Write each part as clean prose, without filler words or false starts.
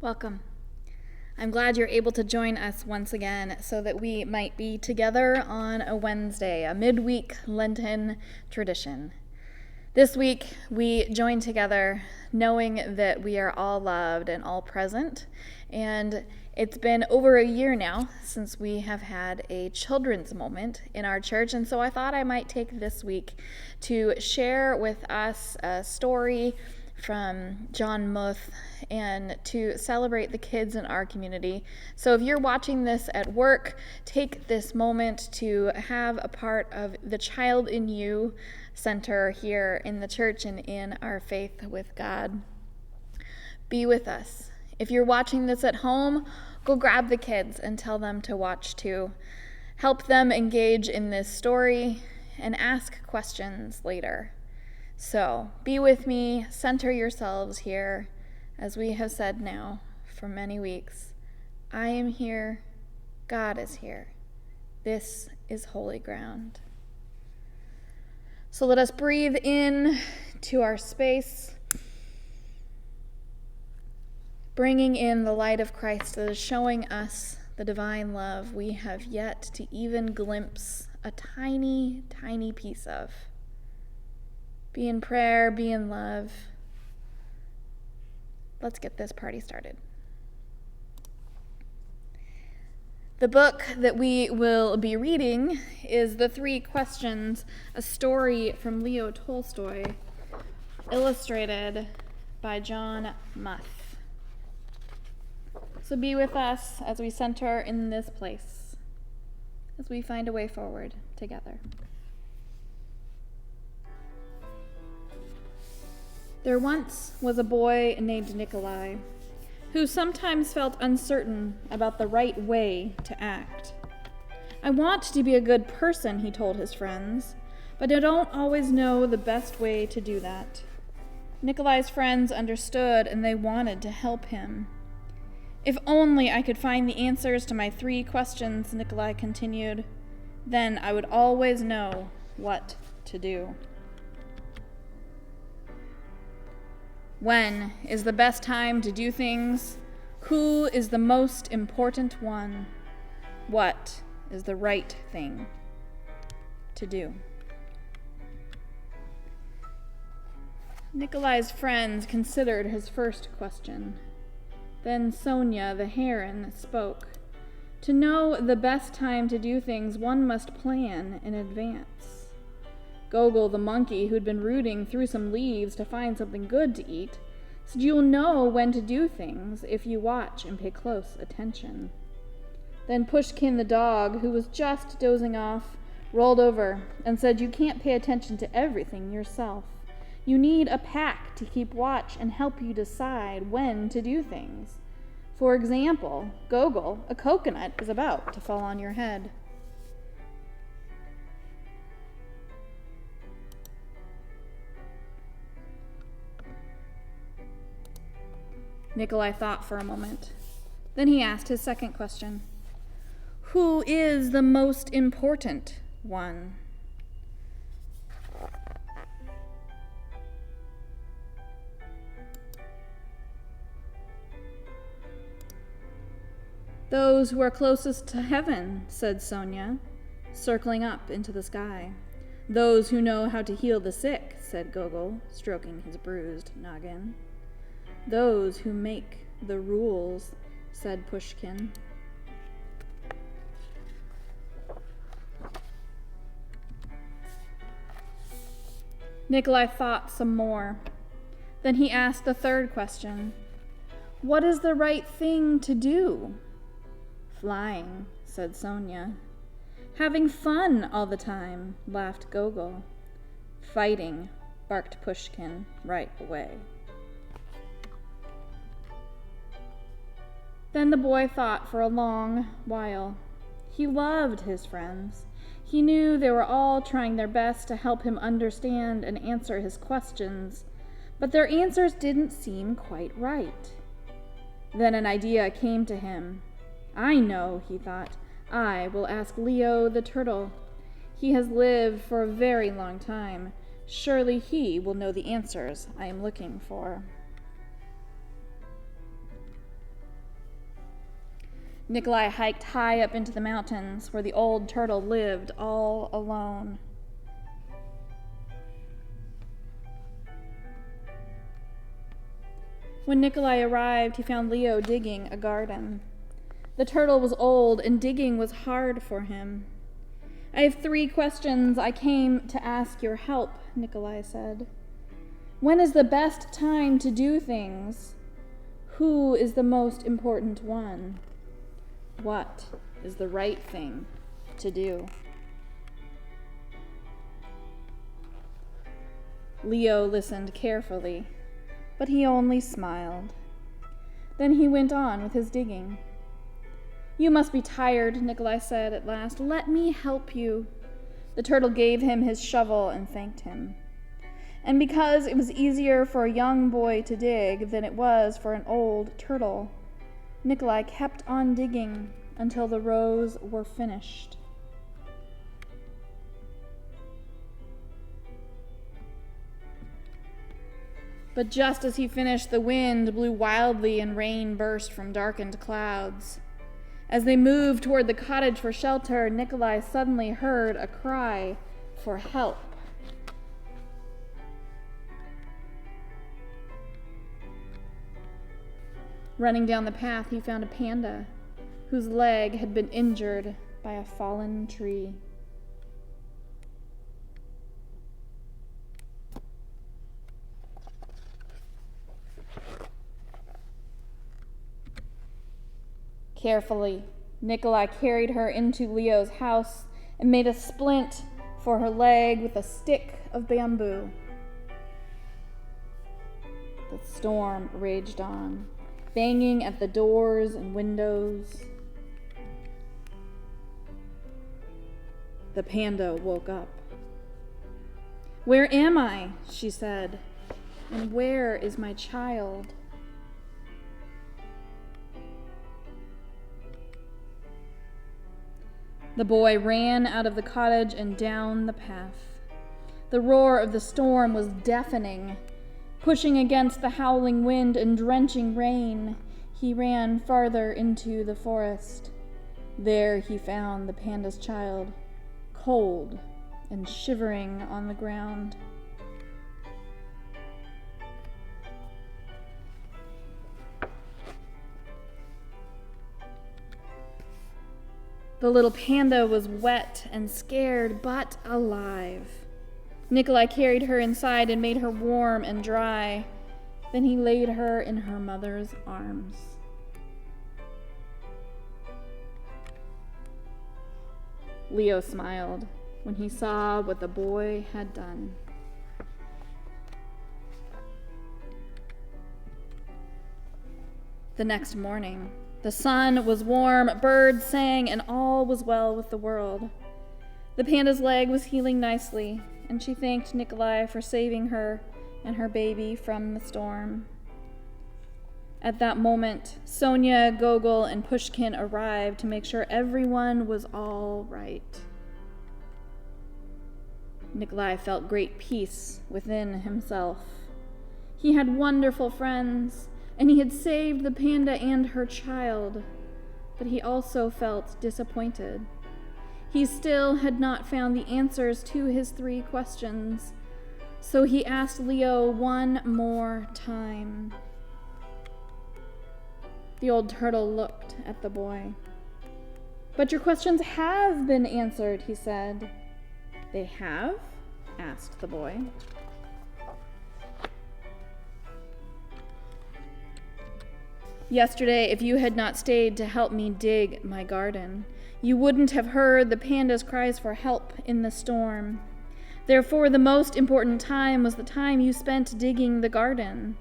Welcome. I'm glad you're able to join us once again so that we might be together on a Wednesday, a midweek Lenten tradition. This week, we join together knowing that we are all loved and all present, and it's been over a year now since we have had a children's moment in our church, and so I thought I might take this week to share with us a story from John Muth and to celebrate the kids in our community. So if you're watching this at work, take this moment to have a part of the Child in You Center here in the church and in our faith with God. Be with us. If you're watching this at home, go grab the kids and tell them to watch too. Help them engage in this story and ask questions later. So be with me, center yourselves here, as we have said now for many weeks. I am here, God is here. This is holy ground. So let us breathe in to our space, bringing in the light of Christ that is showing us the divine love we have yet to even glimpse a tiny, tiny piece of. Be in prayer, be in love. Let's get this party started. The book that we will be reading is The Three Questions, a story from Leo Tolstoy, illustrated by John Muth. So be with us as we center in this place, as we find a way forward together. There once was a boy named Nikolai, who sometimes felt uncertain about the right way to act. I want to be a good person, he told his friends, but I don't always know the best way to do that. Nikolai's friends understood and they wanted to help him. If only I could find the answers to my 3 questions, Nikolai continued, then I would always know what to do. When is the best time to do things? Who is the most important one? What is the right thing to do? Nikolai's friends considered his first question. Then Sonia, the heron, spoke. To know the best time to do things, one must plan in advance. Gogol, the monkey, who'd been rooting through some leaves to find something good to eat, said you'll know when to do things if you watch and pay close attention. Then Pushkin, the dog, who was just dozing off, rolled over and said you can't pay attention to everything yourself. You need a pack to keep watch and help you decide when to do things. For example, Gogol, a coconut is about to fall on your head. Nikolai thought for a moment. Then he asked his second question. Who is the most important one? Those who are closest to heaven, said Sonia, circling up into the sky. Those who know how to heal the sick, said Gogol, stroking his bruised noggin. Those who make the rules, said Pushkin. Nikolai thought some more. Then he asked the third question. What is the right thing to do? Flying, said Sonia. Having fun all the time, laughed Gogol. Fighting, barked Pushkin right away. Then the boy thought for a long while. He loved his friends. He knew they were all trying their best to help him understand and answer his questions, but their answers didn't seem quite right. Then an idea came to him. I know, he thought. I will ask Leo the turtle. He has lived for a very long time. Surely he will know the answers I am looking for. Nikolai hiked high up into the mountains where the old turtle lived all alone. When Nikolai arrived, he found Leo digging a garden. The turtle was old, and digging was hard for him. I have 3 questions I came to ask your help, Nikolai said. When is the best time to do things? Who is the most important one? What is the right thing to do? Leo listened carefully, but he only smiled. Then he went on with his digging. You must be tired, Nikolai said at last. Let me help you. The turtle gave him his shovel and thanked him. And because it was easier for a young boy to dig than it was for an old turtle, Nikolai kept on digging until the rows were finished. But just as he finished, the wind blew wildly and rain burst from darkened clouds. As they moved toward the cottage for shelter, Nikolai suddenly heard a cry for help. Running down the path, he found a panda whose leg had been injured by a fallen tree. Carefully, Nikolai carried her into Leo's house and made a splint for her leg with a stick of bamboo. The storm raged on, banging at the doors and windows. The panda woke up. Where am I? She said. And where is my child? The boy ran out of the cottage and down the path. The roar of the storm was deafening. Pushing against the howling wind and drenching rain, he ran farther into the forest. There he found the panda's child, cold and shivering on the ground. The little panda was wet and scared, but alive. Nikolai carried her inside and made her warm and dry. Then he laid her in her mother's arms. Leo smiled when he saw what the boy had done. The next morning, the sun was warm, birds sang, and all was well with the world. The panda's leg was healing nicely, and she thanked Nikolai for saving her and her baby from the storm. At that moment, Sonia, Gogol, and Pushkin arrived to make sure everyone was all right. Nikolai felt great peace within himself. He had wonderful friends, and he had saved the panda and her child, but he also felt disappointed. He still had not found the answers to his 3 questions, so he asked Leo one more time. The old turtle looked at the boy. But your questions have been answered, he said. They have? Asked the boy. Yesterday, if you had not stayed to help me dig my garden, you wouldn't have heard the panda's cries for help in the storm. Therefore, the most important time was the time you spent digging the garden.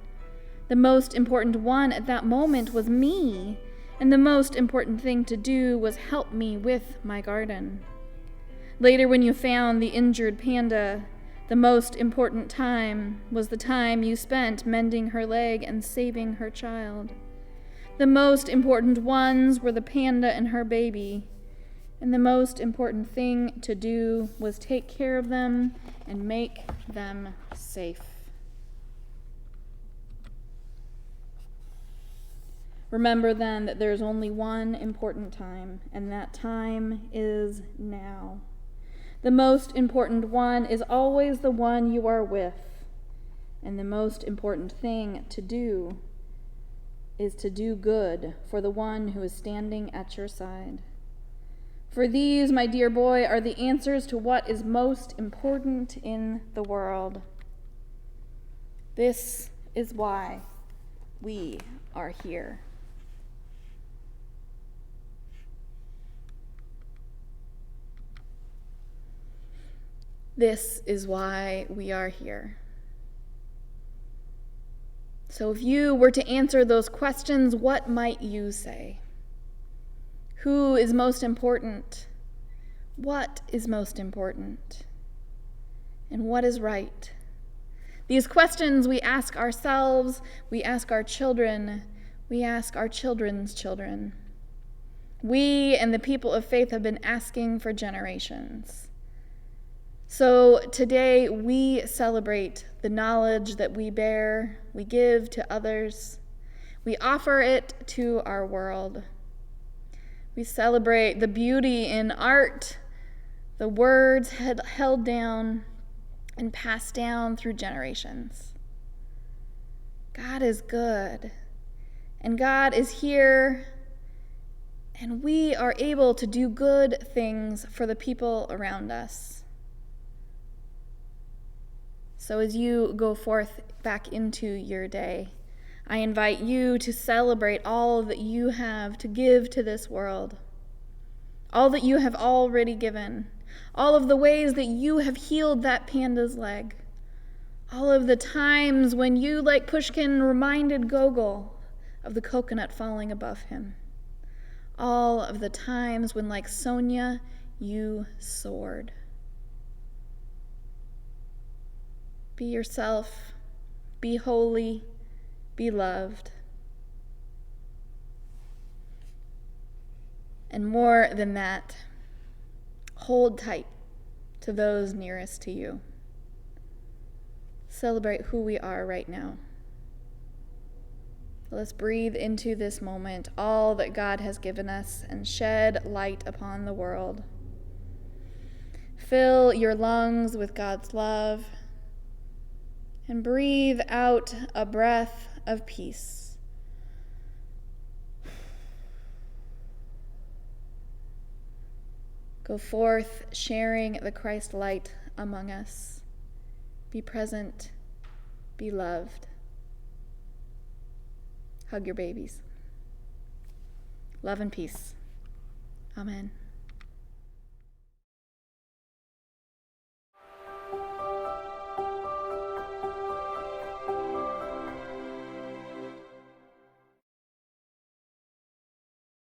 The most important one at that moment was me, and the most important thing to do was help me with my garden. Later, when you found the injured panda, the most important time was the time you spent mending her leg and saving her child. The most important ones were the panda and her baby, and the most important thing to do was take care of them and make them safe. Remember then that there's only one important time, and that time is now. The most important one is always the one you are with, and the most important thing to do is to do good for the one who is standing at your side. For these, my dear boy, are the answers to what is most important in the world. This is why we are here. This is why we are here. So if you were to answer those questions, what might you say? Who is most important? What is most important? And what is right? These questions we ask ourselves, we ask our children, we ask our children's children. We and the people of faith have been asking for generations. So today we celebrate the knowledge that we bear, we give to others, we offer it to our world. We celebrate the beauty in art, the words held down and passed down through generations. God is good, and God is here, and we are able to do good things for the people around us. So as you go forth back into your day, I invite you to celebrate all that you have to give to this world, all that you have already given, all of the ways that you have healed that panda's leg, all of the times when you, like Pushkin, reminded Gogol of the coconut falling above him, all of the times when, like Sonia, you soared. Be yourself, be holy, be loved. And more than that, hold tight to those nearest to you. Celebrate who we are right now. Let's breathe into this moment all that God has given us and shed light upon the world. Fill your lungs with God's love and breathe out a breath of peace. Go forth sharing the Christ light among us. Be present, be loved. Hug your babies. Love and peace. Amen.